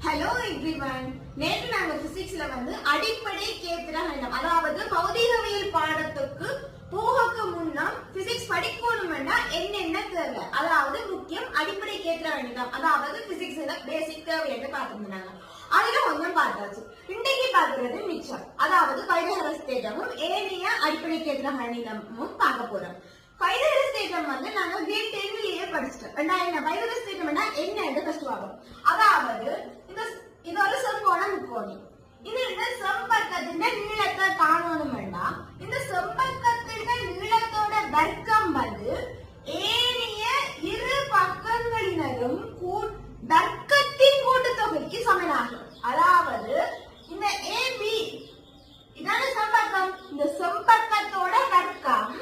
Hello everyone. நேற்று நாங்க பிசிக்ஸ்ல அடிப்படை கேத்திர கணிதம், அதாவது பௌதிகவியல் பாடத்துக்கு போகக்கு முன்னா பிசிக்ஸ் படிக்கணும்னா என்னென்ன தேவை, அதாவது முக்கியம் அடிப்படை கேத்திர கணிதம், அதாவது பிசிக்ஸ்ல பேசிக் தேவை என்று பார்த்துருந்தாங்க. அதுல கொஞ்சம் பார்த்தாச்சு. இன்றைக்கு பார்க்கிறது மிச்சம், அதாவது பைதகரஸ் தேற்றமும் ஏனைய அடிப்படை கேத்திர கணிதமும் பார்க்க போறோம். பைதகரஸ் தேற்றம் நாங்க கிரேட் 10லயே படிச்சிட்டோம். என்ன பைதகரஸ் தேற்றம்னா என்னன்னு ஃபர்ஸ்ட் பார்ப்போம். அதாவது இது ஒரு செங்கோண முக்கோணி. இந்த செம்பக்கத்தின் நீளத்தை காணணும்னா இந்த செம்பக்கத்தின் நீளத்தோட வர்க்கம் ஏனைய இரு பக்கங்களினதும் வர்க்கத்தின் கூட்டுத்தொகைக்கு சமனாகும். அதாவது இந்த ஏபி இதான செம்பக்கம், இந்த செம்பக்கத்தோட வர்க்கம்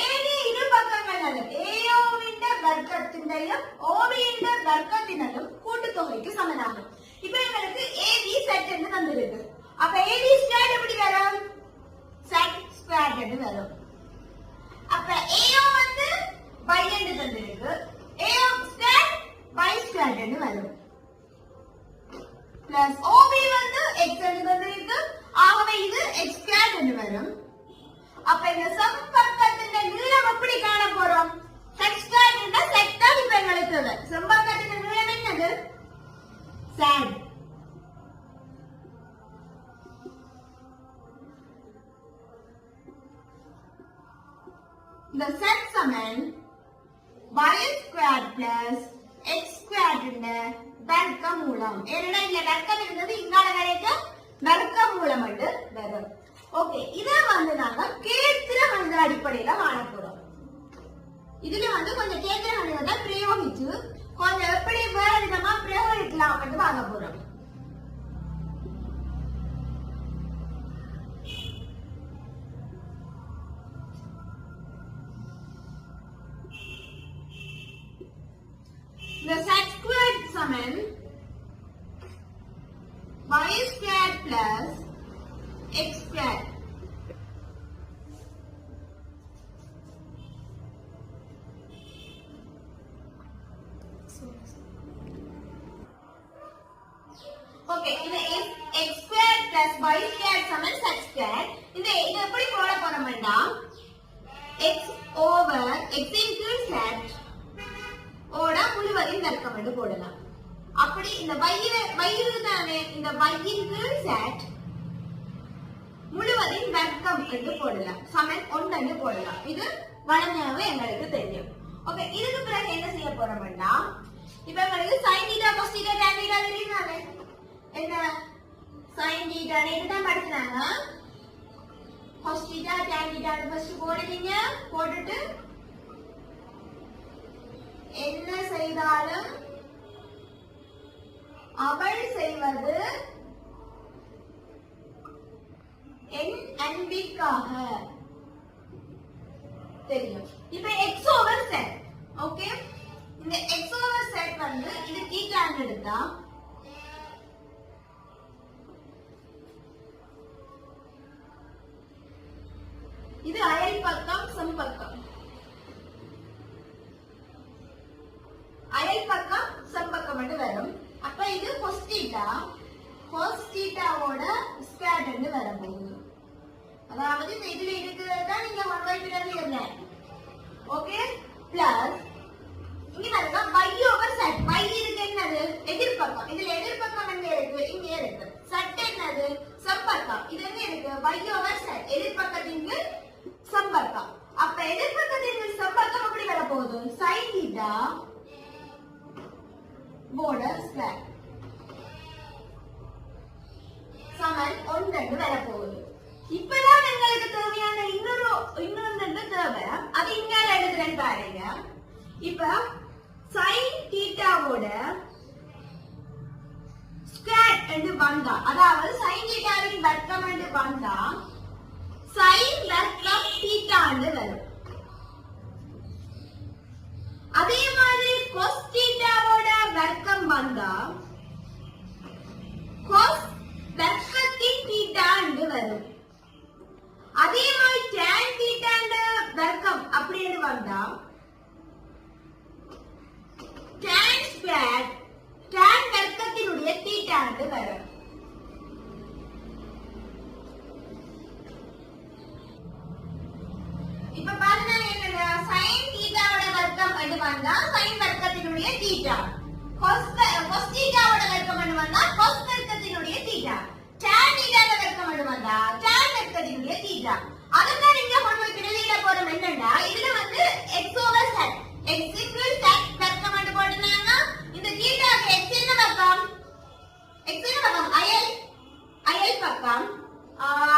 ஏனைய இரு பக்கங்களினதும் ஏயோவின் வர்க்கத்தினையும் ஓவியின் வர்க்கத்தினதும் கூட்டுத்தொகைக்கு சமனாகும். இப்ப எங்களுக்கு ஏபி செட் என்று தந்திருக்கு. அப்ப ஏபி ஸ்கொயர் எப்படி வரும்? செட் ஸ்கொயர் என்று வரும். அப்ப ஏஓ y என்று தந்திருக்கு. ஏஓ ஸ்கொயர் y ஸ்கொயர் என்று வரும். பிளஸ் ஓபி x என்று தந்திருக்கு. ஆகவே இது x ஸ்கொயர் என்று வரும். அப்ப இந்த செம்பக்கத்தின் நீளம் எப்படி காண போறோம்? செட் ஸ்கொயர் என்ற செட் தான் இப்ப எங்களுக்கு தேவை. செம்பக்கத்தின் நீளம் என்னது? Sad. The set summon y squared plus x squared இந்த வர்க்க மூலம். ஏன்னா இந்த வர்க்கம் இருந்தது இங்கால வரைக்கும் வர்க்க மூலம் என்று வரும். ஓகே, இத நாங்க கேத்திர கணித அடிப்படையில காண போறோம். இதுல கொஞ்சம் கேத்திர கணிதத்தை பிரயோகிச்சு கொஞ்சம் எப்படி வேற விதமா பிரயோகிக்கலாம் என்று பார்க்க போறோம். The set squared summon y squared plus x squared. Okay, இந்த x squared plus y squared summon z squared. இது எப்படி போட போறோம்னா x over x into z ஓட முழுவதின் வர்க்கம் என்று போடலாம். அப்படி இந்த y இருக்குதானே, இந்த y into z முழுவதின் வர்க்கம் என்று போடலாம். சமன் 1 என்று போடலாம். இது வழமையாவே எங்களுக்கு தெரியும். ஓகே, இதுக்கு பிறகு என்ன செய்ய போறோம்னா இப்ப எங்களுக்கு sin theta cos theta tan theta தெரியுமானே, என்ன sin theta நேத்து தான் படிச்சாங்க. cos theta tan theta first போடுவீங்க. போட்டுட்டு என்ன செய்தாலும் அவள் செய்வது என் அன்பிற்காக தெரியும். இப்ப x over z. ஓகே, இந்த x over z இது தீட்டான்னு எடுத்தா இது அயல் பக்கம் செம்பக்கம், அயல் பக்கம் செம்பக்கம் என்று வரும். அப்ப இது cos thetaவோட ஸ்கொயர் என்று வரப்போகுது. அதாவது இதுல இருக்கிறது தான் நீங்க 1/2 இல்ல. ஓகே, பிளஸ் இங்க பாருங்க y over z. y இருக்கு என்னது? எதிர்பக்கம். இதுல எதிர்பக்கம் எங்க இருக்கு? இங்க இருக்கு. z என்னது? செம்பக்கம். இது எங்க இருக்கு? y over z. எதிர்பக்கத்தின் செம்பக்கம். அப்ப எதிர்பக்கத்தின் செம்பக்கம் எப்படி வர போகுது? sin theta border square சமன் 1 என்று வர போகுது. இப்பதான் எங்களுக்கு தேவையான இன்னொன்று தேவை. அது இங்கால எழுதுறேன் பாருங்க. இப்ப sin thetaவோட ஸ்கொயர் என்று வந்தா, அதாவது sin thetaவின் வர்க்கம் என்று வந்தா sin வர்க்கம் theta என்று வரும். அதே மாதிரி cos thetaவோட வர்க்கம் வந்தா cos வர்க்கத்தின் theta என்று வரும். அதே மாதிரி tan theta வர்க்கம் அப்படின்னு வந்தா tan square tan வர்க்கத்தினுடைய theta தீட்டாண்டு வரும். இப்ப பாருங்க என்னங்க sin தீட்டாவோட வர்க்கம் என்று வந்தா sin வர்க்கத்தினுடைய தீட்டா, cos தீட்டாவோட வர்க்கம் என்று வந்தா cos வர்க்கத்தினுடைய தீட்டா, tan தீட்டாவோட வர்க்கம் என்று வந்தா tan வர்க்கத்தினுடைய தீட்டா. அதுதான் இங்க கொண்டு போய் எழுதிட போறோம். என்னன்னா இதுல வந்து x over z x equal z வர்க்கம் என்று போட்டுனாங்க. இந்த தீட்டாக்கு x என்ன வர்க்கம்? x என்ன வர்க்கம்? அயல் பக்கம்.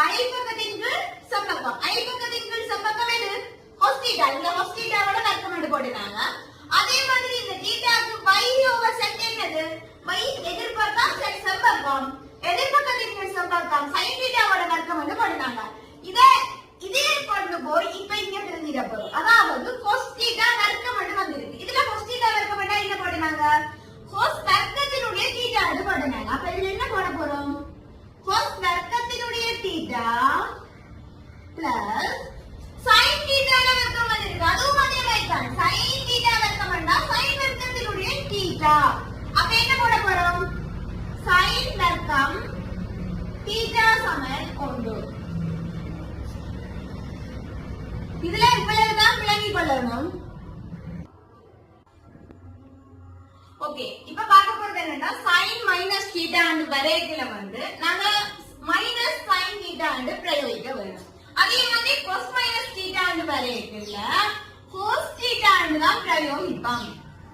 அயல் பக்கத்தின் கீழ் சம்பக்கம். அயல் பக்கத்தின் கீழ் சம்பக்கம் எது? cos theta. இந்த cos தீட்டாவோட வர்க்கம் என்று போட்டுனாங்க. அதே மாதிரி இந்த தீட்டாக்கு y over z என்னது? y எதிர்பக்கம் z சம்பக்கம். எதிர்பக்கத்தின் கீழ் சம்பக்கம் sin தீட்டாவோட வர்க்கம் என்று போட்டுனாங்க. இதே கொண்டு போய் இப்ப இங்க எழுதிட போறோம். அதாவது cos தீட்டா வர்க்கம் என்று வந்திருக்கு. இதுல cos தீட்டா வர்க்கம் என்ன என்ன போடுனாங்க? cos வர்க்கத்தினுடைய தீட்டா என்று போடுனாங்க. அப்ப இதுல என்ன போட போறோம்? cos வர்க்கத்தினுடைய தீட்டா பிளஸ் sin தீட்டால வர்க்கம் வந்திருக்கு. அதுவும் அதே மாதிரி தான். sin தீட்டா வர்க்கம் என்றா sin வர்க்கத்தினுடைய தீட்டா. அப்ப என்ன போட போறோம்? sin வர்க்கம் தீட்டா சமன் 1. இதுல இவ்வளவுதான் விளங்கிக் கொள்ளணும். ஓகே, இப்ப பார்க்க போறது என்னன்னா sin மைனஸ் தீட்டா அண்ட் வரையக்குல வந்து நாங்க மைனஸ் sin தீட்டா அண்ட் பிரயோகிக்க வேணும். அதே மாதிரி cos மைனஸ் தீட்டா அண்ட் வரையக்குல cos தீட்டா அண்ட் தான் பிரயோகிப்பாங்க.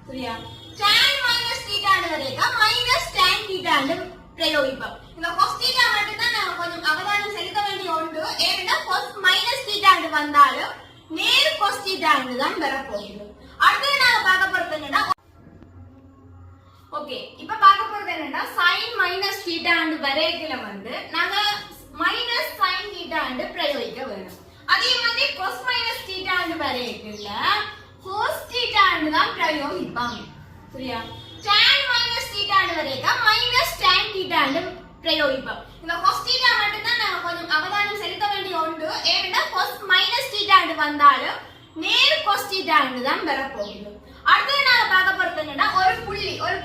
சரியா? tan மைனஸ் தீட்டா அண்ட் வரையக்க மைனஸ் tan தீட்டா அண்ட் பிரயோகிப்போம். இந்த cos தீட்டா மட்டும் தான் நாம கொஞ்சம் அவதானம் செலுத்த வேண்டிய ஒன்று. ஏன்னா cos மைனஸ் தீட்டா அண்ட் வந்தாலும் நேர் cos தீட்டா அண்ட் தான் வரப்போகுது. அடுத்து நாம பார்க்க போறது என்னன்னா ஓகே, இப்ப பார்க்க போறது என்னன்னா sin மைனஸ் தீட்டா அண்ட் வரையக்குல வந்து நாங்க மைனஸ் sin தீட்டா அண்ட் பிரயோகிக்க வேணும். அதே மாதிரி cos மைனஸ் தீட்டா அண்ட் வரையக்குல cos தீட்டா அண்ட் தான் பிரயோகிப்பாங்க. சரியா? tan மைனஸ் தீட்டா அண்ட் வரையக்க மைனஸ் tan தீட்டா அண்ட் பிரயோகிப்போம். இந்த cos தீட்டா மட்டும் தான் நாம கொஞ்சம் அவதானம் செலுத்த வேண்டிய ஒன்று. ஏன்னா cos மைனஸ் தீட்டா அண்ட் வந்தாலும் நேர் cos தீட்டா அண்ட் தான் வரப்போகுது. அடுத்து நாம பார்க்க போறது என்னன்னா ஒரு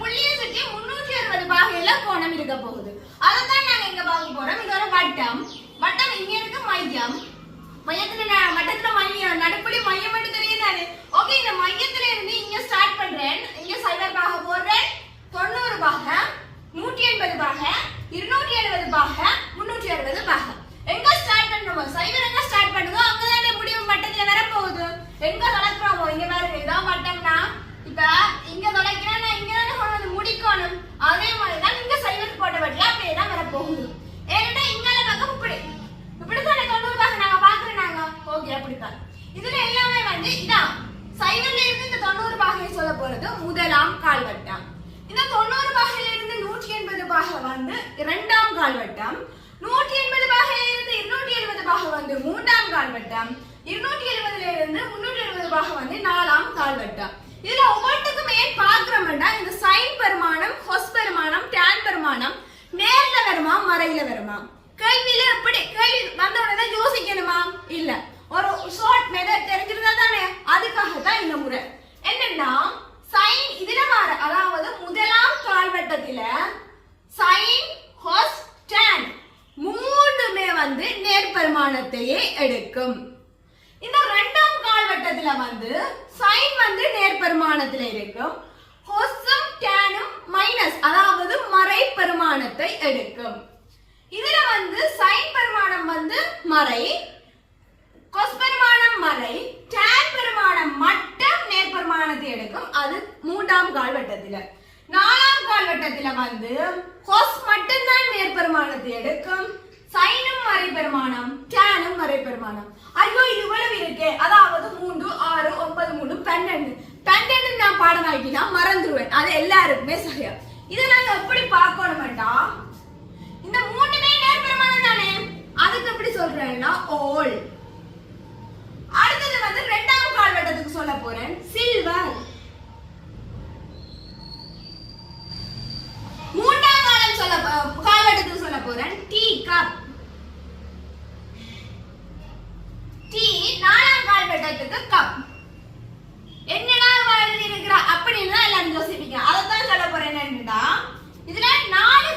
புள்ளியை சுற்றி 360 பாகையில கோணம் இருக்க போகுது. அதைத்தான் நாங்க இங்க பார்க்க போறோம். இது ஒரு வட்டம் இங்க இருக்கு மையம். வட்டத்துல மையம் நடுப்புள்ளி மையம் மட்டும் தெரியுதானே? ஓகே, இந்த மையத்துல இருந்து இங்க ஸ்டார்ட் பண்றேன். இங்க சைவர் பாகை போடுறேன். 90 பாகை, 180 பாகை, 270 பாகை, 360 பாகை. எங்க ஸ்டார்ட் பண்றோமோ சைவர் எங்க ஸ்டார்ட் பண்ணுதோ அங்கதானே முடிவு வட்டத்துல வரப்போகுது. எங்க தொடக்குறோமோ இங்க பாருங்க, இதான் வட்டம்னா இப்ப இங்க தொடக்கிறா நான் இங்க தானே கொண்டு வந்து முடிக்கணும். அதே மாதிரிதான் இங்க சைவர் போட்ட வட்டில அப்படியே தான் வரப்போகுது. ஏன்னா இங்கால பக்கம் இப்படித்தானே 90 பாகை நாங்க பாக்குறோம். ஓகே, அப்படித்தான். இதுல எல்லாமே வந்து இதான் சைவர்ல இருந்து இந்த 90 பாகையை சொல்ல போறது முதலாம் கால்வட்டம். இந்த 90 பாகையில இருந்து 180 பாகை வந்து இரண்டாம் கால்வட்டம். 180 பாகையில இருந்து 270 பாகை வந்து மூன்றாம் கால்வட்டம். 270ல இருந்து 370 பாகை வந்து நாலாம் கால்வட்டம். இதுல ஒவ்வொன்றுக்கும் ஏன் பாக்குறோம்னா இந்த sin பெருமானம், cos பெருமானம், tan பெருமானம் நேர்ல வருமா மறையில வருமா? கேள்வியில எப்படி கேள்வி வந்த உடனே யோசிக்கணுமா? இல்ல, ஒரு ஷார்ட் மெத்தட் தெரிஞ்சிருந்தா தானே. அதுக்காக தான் இந்த முறை. என்னன்னா sin இதுல வர அதாவது முதலாம் கால்வட்டத்துல sin, cos, tan மூணுமே வந்து நேர்பெருமானத்தையே எடுக்கும். இந்த இரண்டாம் கால்வட்டத்துல வந்து sin வந்து நேர்பெருமானத்துல இருக்கும். cosம் tanம் மைனஸ் அதாவது மறை பெருமானத்தை எடுக்கும். இதுல வந்து sin பெருமானம் வந்து மறை, cos பெருமானம் மறை, tan பெருமானம் மட்டும் நேர்பெருமானத்தை எடுக்கும். அது மூன்றாம் கால்வட்டத்துல. நாலாம் கால்வட்டத்துல வந்து cos மட்டும் தான் நேர்பெருமானத்தை எடுக்கும். சைனும் மறை பெருமானம், டேனும் மறை பெருமானம். ஐயோ, இது இவ்வளவு இருக்கு. அதாவது 3, 6, 9, 3, 12 நான் பாடம் ஆகிட்டா மறந்துடுவேன். அது எல்லாருக்குமே சரியா. இதை நாங்க எப்படி பார்க்கணும்டா, இந்த மூணுமே நேர்பெருமானம் தானே. அதுக்கு எப்படி சொல்றேன்னா all. அடுத்தது வந்து இரண்டாம் கால்வட்டத்துக்கு சொல்ல போறேன் சில்வர். மூன்றாம் கால்வட்டத்துக்கு சொல்ல போறேன் டீ கப். டீ நாலாம் கால்வட்டத்துக்கு கப். என்னடா எழுதி இருக்கிறா அப்படின்னு எல்லாரும் யோசிப்பீங்க. அதைத்தான் சொல்ல போறேன். என்னன்னா இதுல 4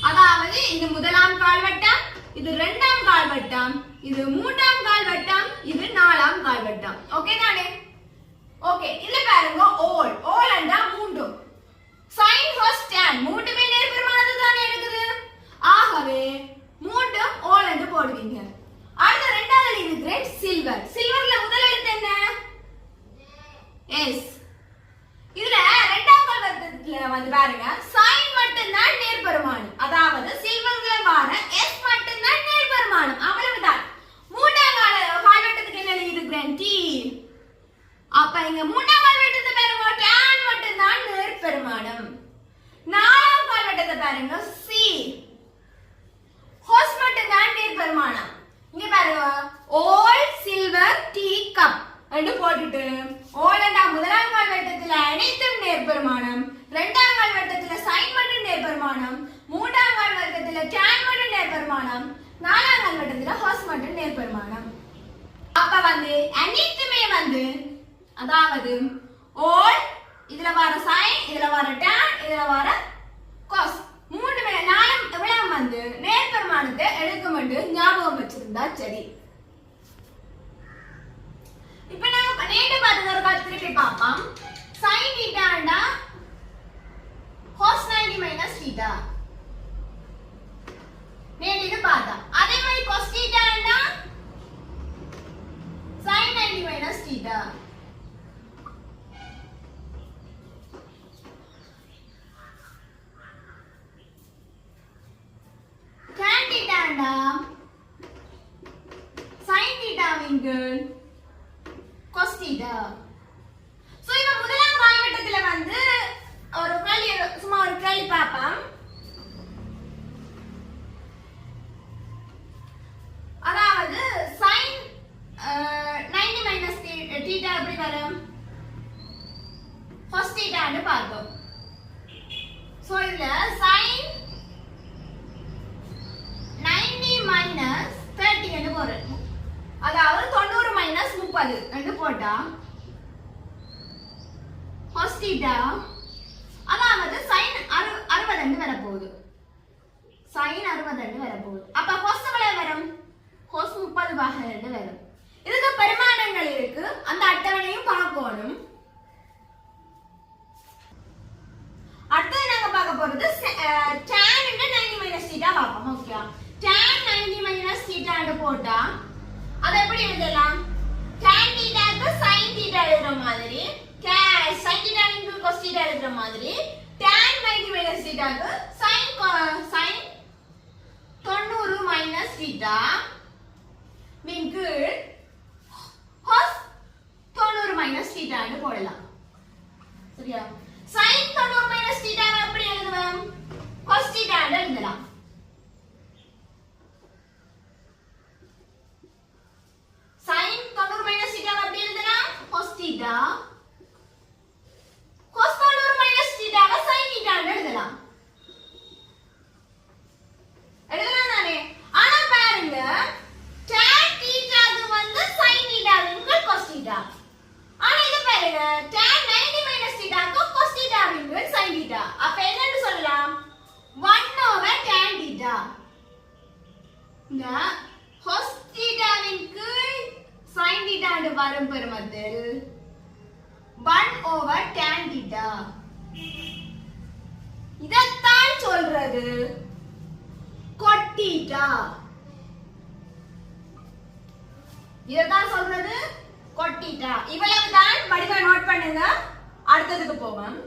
அதாவது இது முதலாம் கால்வட்டம், இது இரண்டாம் கால்வட்டம், இது மூன்றாம் கால்வட்டம், இது நாலாம் கால்வட்டம். ஓகே தானே? ஓகே, இதுல பாருங்க all all என்றா மூன்றும் sin cos tan மூன்றுமே நேர்பெருமானது தானே இருக்குது. ஆகவே மூன்றும் all என்று போடுவீங்க. அடுத்த இரண்டாவது இருக்கிற சில்வர். சில்வர்ல முதல் எழுத்து என்ன? S. இதுல இரண்டாம் கால்வட்டத்துல வந்து பாருங்க sin மட்டும் தான் நேர்பெருமானம். அதாவது சில்வர்ல வர S மட்டும் தான் நேர்பெருமானம். அவ்வளவுதான். மூன்றாம் கால்வட்டத்துக்கு என்ன எழுதிருக்கிறேன்? T. அப்ப இங்க மூன்றாம் கால்வட்டத்தை பாருங்க tan மட்டும் தான் நேர்பெருமானம். நாலாம் கால்வட்டத்தை பாருங்க C. cos மட்டும் தான் நேர்பெருமானம். இங்க பாருங்க all silver tea cup என்று போட்டுட்டு all என்ற முதலாம் கால்வட்டத்துல அனைத்தும் நேர்பெருமானம், இரண்டாம் கால்வட்டத்துல sin மட்டும் நேர்பெருமானம், மூன்றாம் கால்வட்டத்துல tan மட்டும் நேர்பெருமானம், நாலாம் கால்வட்டத்துல cos மட்டும் நேர்பெருமானம். அப்ப வந்து அனைத்துமே வந்து அதாவது all இதுல வர sin, இதுல வர tan, இதுல வர cos மூணுமே நாலும் எவ்வளவு வந்து நேர்பெருமானத்தை எடுக்கும் என்று ஞாபகம் வச்சிருந்தா சரி. இப்ப நாங்க நேற்று பார்த்தது ஒரு கால் திருப்பி பார்ப்போம். sin theta ண்டா cos 90 minus theta. நேற்று இது பார்த்தா. அதே மாதிரி cos theta ண்டா sin 90 minus theta. tan theta ண்டா sin theta விங்கள் cos theta. So இப்ப முதலாம் கால்வட்டத்துல வந்து ஒரு கேள்வி சும்மா ஒரு கேள்வி பாப்போம். அதாவது sin 90 minus theta எப்படி வரும்? cos theta ன்னு பார்த்தோம். சோ இதுல sin 90 minus 30 என்று போறோம். அதாவது 90 minus 30 என்று போட்டா cos theta அதாவது sin 60 என்று வரப்போகுது. sin 60 என்று வரப்போகுது. அப்ப cos எவ்வளவு வரும்? cos 30 என்று வரும். இதுக்கு பரிமாணங்கள் இருக்கு, அந்த அட்டவணையும் பார்க்கணும். அடுத்து நாங்க பார்க்க போறது tan 90 minus theta பார்ப்போம். ஓகே, tan 90 minus theta என்று போட்டா அது எப்படி எழுதலாம்? tan theta க்கு sin theta எழுதுற மாதிரி, sin theta into cos theta எழுதுற மாதிரி, tan 90 minus theta க்கு sin 90 minus theta வின்கீழ் cos 90 minus theta ன்னு போடலாம். சரியா? sin 90 minus theta எப்படி எழுதுவோம்? cos theta ன்னு எழுதலாம். sin 90 minus theta எப்படி எழுதலாம்? cos theta. cos 90 minus theta sin theta ன்னு எழுதலாம். எழுதலாம் தானே? ஆனா பாருங்க tan theta க்கு வந்து sin theta வின்கீழ் cos theta. ஆனா இது பாருங்க tan 90 minus theta க்கு cos theta வின்கீழ் sin theta. அப்ப என்னன்னு சொல்லலாம்? 1 over tan theta. இந்த cos theta வின்கீழ் sin theta என்று வரும் பெருமத்தில் 1 over tan theta. இதத்தான் சொல்றது cot theta. இதத்தான் சொல்றது cot theta. இவ்வளவுதான் வடிவ நோட் பண்ணுங்க. அடுத்ததுக்கு போவோம்.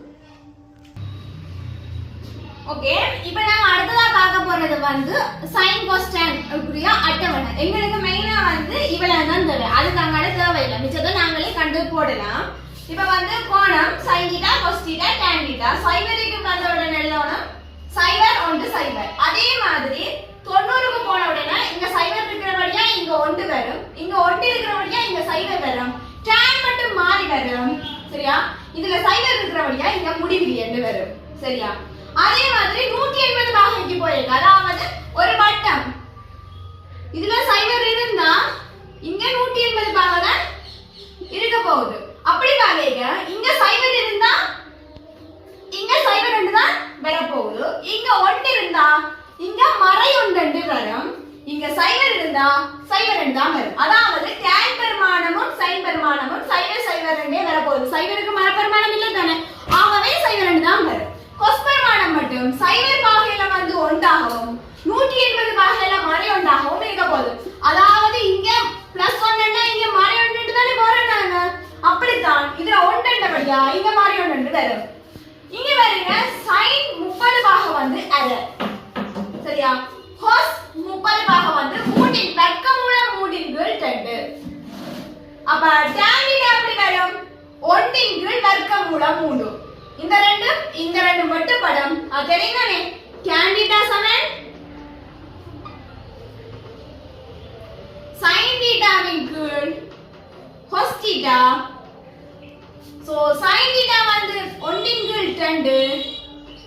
ஓகே, இப்போ நாம அடுத்ததா பார்க்க போறது வந்து sin cos tan உரிய அட்டவணை. எங்களுக்கு மெயினா வந்து இவ்வளவு தான் தேவை. அதுக்கு அங்க தேவையில்லை, மிச்சத்தை நாங்களே கண்டு போடலாம். இப்போ வந்து கோணம் sin theta cos theta tan theta சைபருக்கு வந்த உடனே எழுதணும் 0 1 0. அதே மாதிரி 90 க்கு போன உடனே இங்க 0 இருக்கிற வழியா இங்க 1 வரும், இங்க 1 இருக்கிற வழியா இங்க 0 வரும், tan மட்டும் மாறி வரும். சரியா? இதுல 0 இருக்கிற வழியா இங்க முடிவிலி என்று வரும். சரியா? அதே மாதிரி 180 பாகைக்கு போயிருக்கு. அதாவது ஒரு வட்டம் இதுல 0 இருந்தா இங்க 180 பாகை தான் இருக்க போகுது. அப்படி பாருங்க, இங்க 0 இருந்தா இங்க 0 தான் வர போகுது, இங்க 1 இருந்தா மறை ஒன்று வரும். இங்க சைவர் இருந்தா சைவர் தான் வரும். அதாவது tan பெருமானமும் sin பெருமானமும் சைவர் சைவர் ரெண்டே வரப்போகுது. சைவருக்கு மரப்பெருமானம் இல்ல தானே, ஆகவே சைவர் தான் வரும். கொஸ் பெருமானம் மட்டும் சைவர் பாகையில வந்து ஒன்றாகவும் 180 பாகையில மறை ஒன்றாகவும் இருக்க போகுது. அதாவது இங்க +1 இங்க மறை ஒன்று தானே போறாங்க. அப்படித்தான் இதுல ஒன்றண்டபடியா இங்க மறை ஒன்று வரும். இங்க பாருங்க sin 30 பாகை வந்து அரை. சரியா? cos 30 பாகை வந்து 3 வர்க்கமூலம் 3/2. அப்ப tan எப்படி வரும்? 1 வர்க்கமூலம் 3. இந்த ரெண்டும் வெட்டுப்படும். அது தெரியுதானே? tan சமன் sin வின் கீழ் cos so sin வந்து 1/2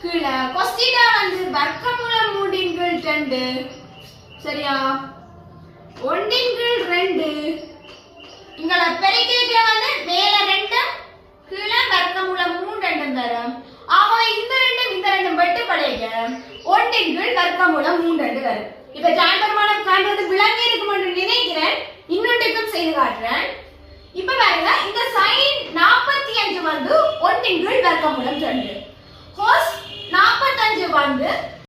கீழ cos வந்து வர்க்கமூலம் 3/2. சரியா? 1/2 இங்கள பெருக்கிக்க வந்து மேல 2 கீழ வர்க்கமூலம் 3 வரும். ஆக இந்த ரெண்டும் வெட்டுப்படைங்க 1 வர்க்கமூலம் 3 வரும். இப்ப tan பெருமானம் காண்றது விளங்கி இருக்கும் என்று நினைக்கிறேன். இன்னொன்றுக்கும் செய்து காட்டுறேன். இப்ப பாருங்க இந்த sin 45 வந்து 1 வர்க்கமூலம் 2. cos 45 வந்து